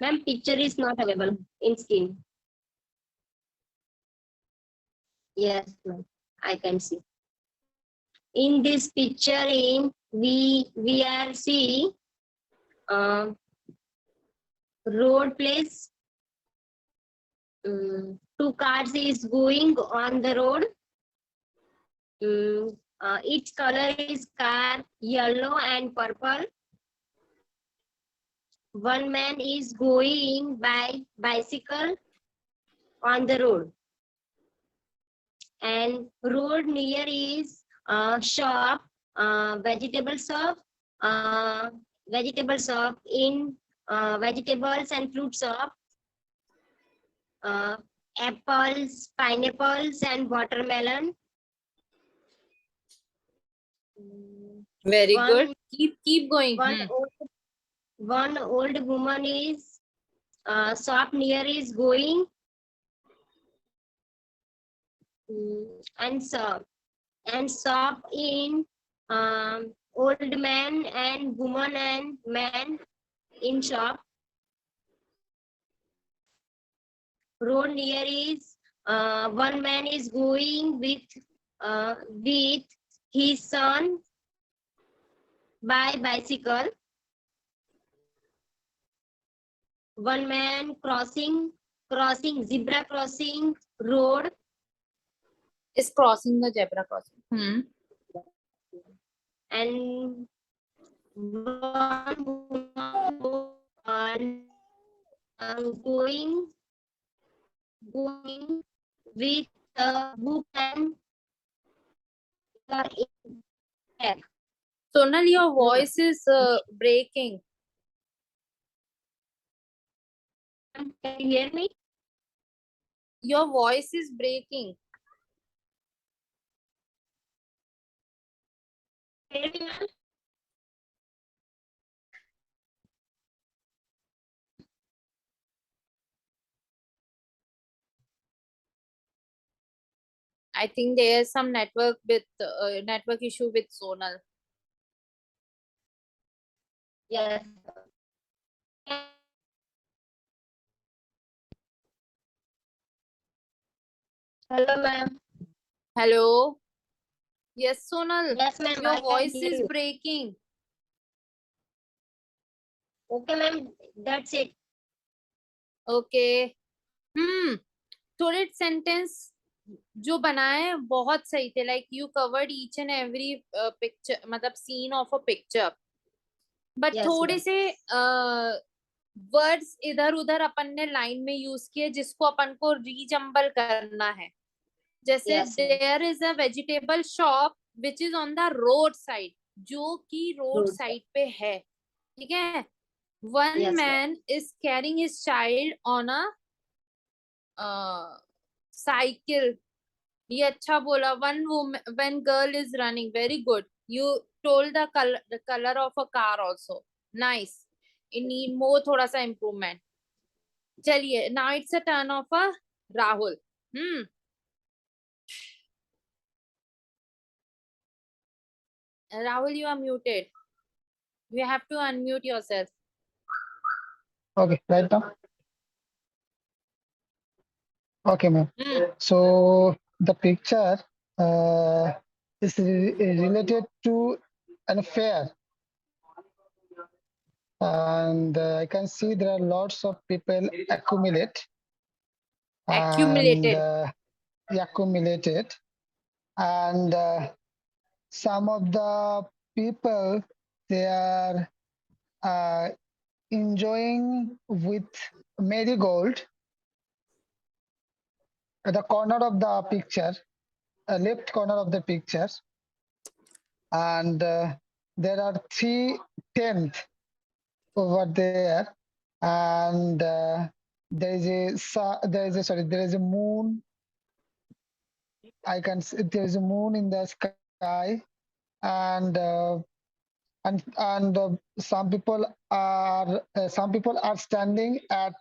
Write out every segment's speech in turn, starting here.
Ma'am, picture is not available in screen. Yes, ma'am. I can see. In this picture, we are see uh, road place. Two cars is going on the road. Its color is car yellow and purple. One man is going by bicycle on the road, and road near is shop, vegetable shop, uh, vegetable shop in vegetables and fruit shop, uh, apples, pineapples, and watermelon. Very One good. Keep going. one old woman is shop near is going, and shop in old man and woman and man in shop. Road near is one man is going with his son by bicycle. One man crossing zebra crossing road, Is crossing the zebra crossing. and one woman going with a book and bag. Sonal, your voice is breaking. Can you hear me? Your voice is breaking. Hear me, ma'am? I think there is some network issue with Sonal. Yes. Hello, ma'am. Hello. Yes, Sonal. Yes, ma'am. Your I can voice hear is you. breaking. Okay, ma'am. That's it. Okay. थोड़े sentence जो बनाए बहुत सही थे, like you covered each and every picture, मतलब scene of a picture, but Yes, थोड़े ma'am. से words इधर उधर अपन ने लाइन में यूज किए जिसको अपन को रीजम्बल करना है. जैसे Yes, ma'am. There is a vegetable shop which is on the road side, जो कि रोड Road. साइड पे है. ठीक है. One Yes, ma'am. Man is carrying his child on a cycle. ये अच्छा बोला. when girl is running. Very good. You told the color of a car also. Nice. It need more थोड़ा सा improvement. चलिए, now it's a turn of a Rahul. Rahul, you are muted. You have to unmute yourself. Okay, right now. Okay, ma'am. So the picture is related to an affair, and I can see there are lots of people accumulated, and some of the people, they are enjoying with marigold at the corner of the picture, left corner of the picture, and there are 3 tents over there, and there is a moon. I can see there is a moon in the sky, and some people are standing at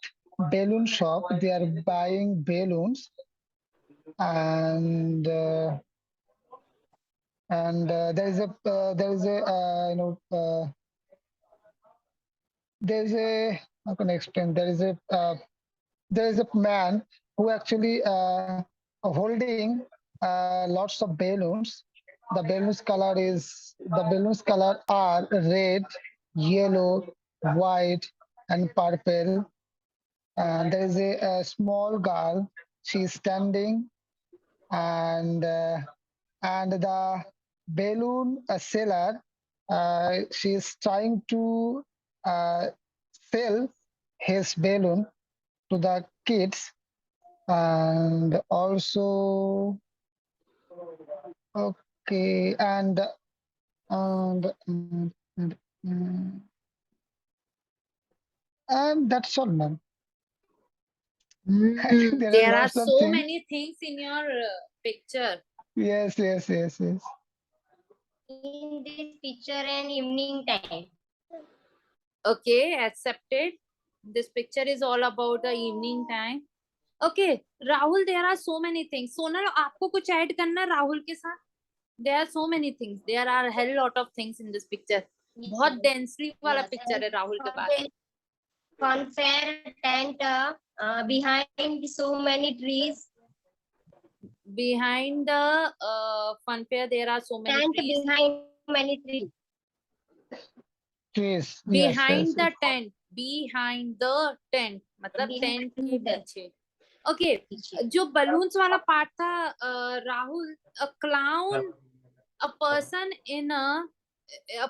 balloon shop. They are buying balloons, and there is a there is a how can I explain? There is a man who actually holding lots of balloons. The balloons color are red, yellow, white, and purple. And there is a small girl. She's standing, and the balloon seller, she's trying to uh, sell his balloon to the kids. And also, okay, and and, and, mm, and that's all, ma'am. I think there are There are lots of so things. many things in your picture. Yes. In this picture and evening time. Okay, accepted. This picture is all about the evening time. Okay, Rahul, there are so many things. Sonal, आपको कुछ add करना है राहुल के साथ? There are so many things. There are a hell lot of things in this picture. बहुत densely वाला picture है राहुल के पास. Funfair tent behind so many trees. Behind the funfair, there are so many Tent trees. behind many trees. Trees. Behind Yes. the tent. Behind the tent. मतलब tent के पीछे. Okay, जो balloons वाला part था Rahul, a clown, a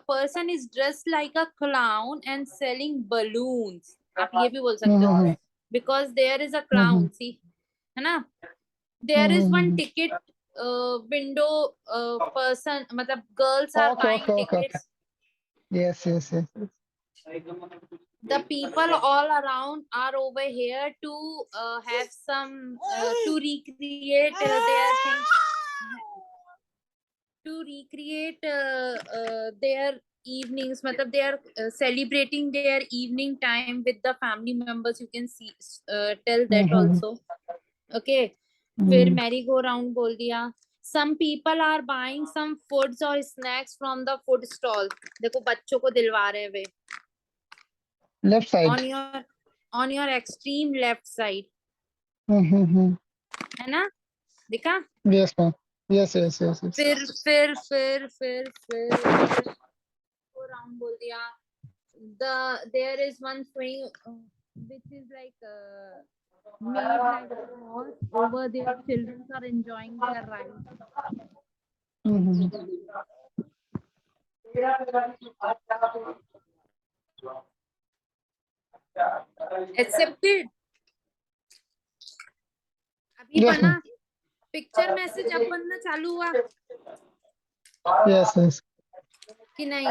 person is dressed like a clown and selling balloons. आप ये भी बोल सकते हो. Because there is a clown, see, है ना? There is one ticket window person, मतलब girls are buying tickets. Yes. The people all around are over here to have some to recreate their things, to recreate their evenings, matlab they are celebrating their evening time with the family members. You can see tell that also. Okay, फिर merry go round बोल दिया. Some people are buying some foods or snacks from the food stall. देखो बच्चों को दिलवा रहे हैं वे. Left side. On your extreme left side. है ना? दिखा? Yes, ma'am. Yes. फिर go round बोल दिया. There is one swing which is like made like a horse. Over there children are enjoying their ride. Accepted. अभी Yes, बना picture message अब बनना चालू हुआ yes. कि नहीं?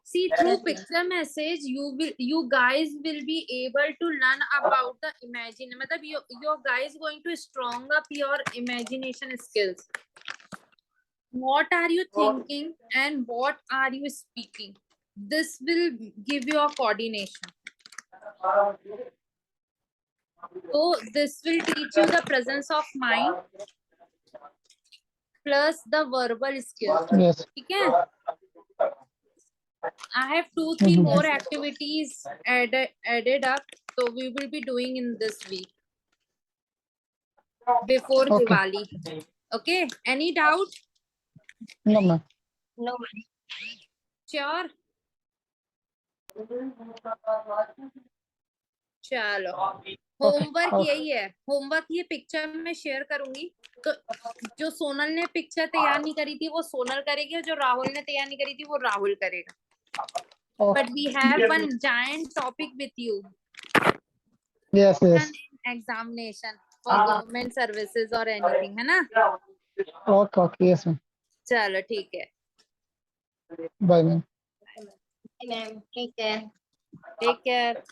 See, through picture message you guys will be able to learn about the imagination. मतलब your guys going to strong up your imagination skills. What are you thinking and what are you speaking? This will give you a coordination. So this will teach you the presence of mind plus the verbal skills. Yes. Okay? I have 2-3 more activities added up, so we will be doing in this week before Diwali. Okay? Any doubt? No, ma'am. No. Sure. चलो homework यही है. Homework ये picture में share करूंगी. तो जो सोनल ने picture तैयार नहीं करी थी वो सोनल करेगी और जो राहुल ने तैयार नहीं करी थी वो राहुल करेगा. But we have one giant topic with you. Yes. Examination for government services or anything, है ना? Okay. Yes, ma'am. चलो ठीक है. Bye, ma'am. Ma'am, take care. Take care.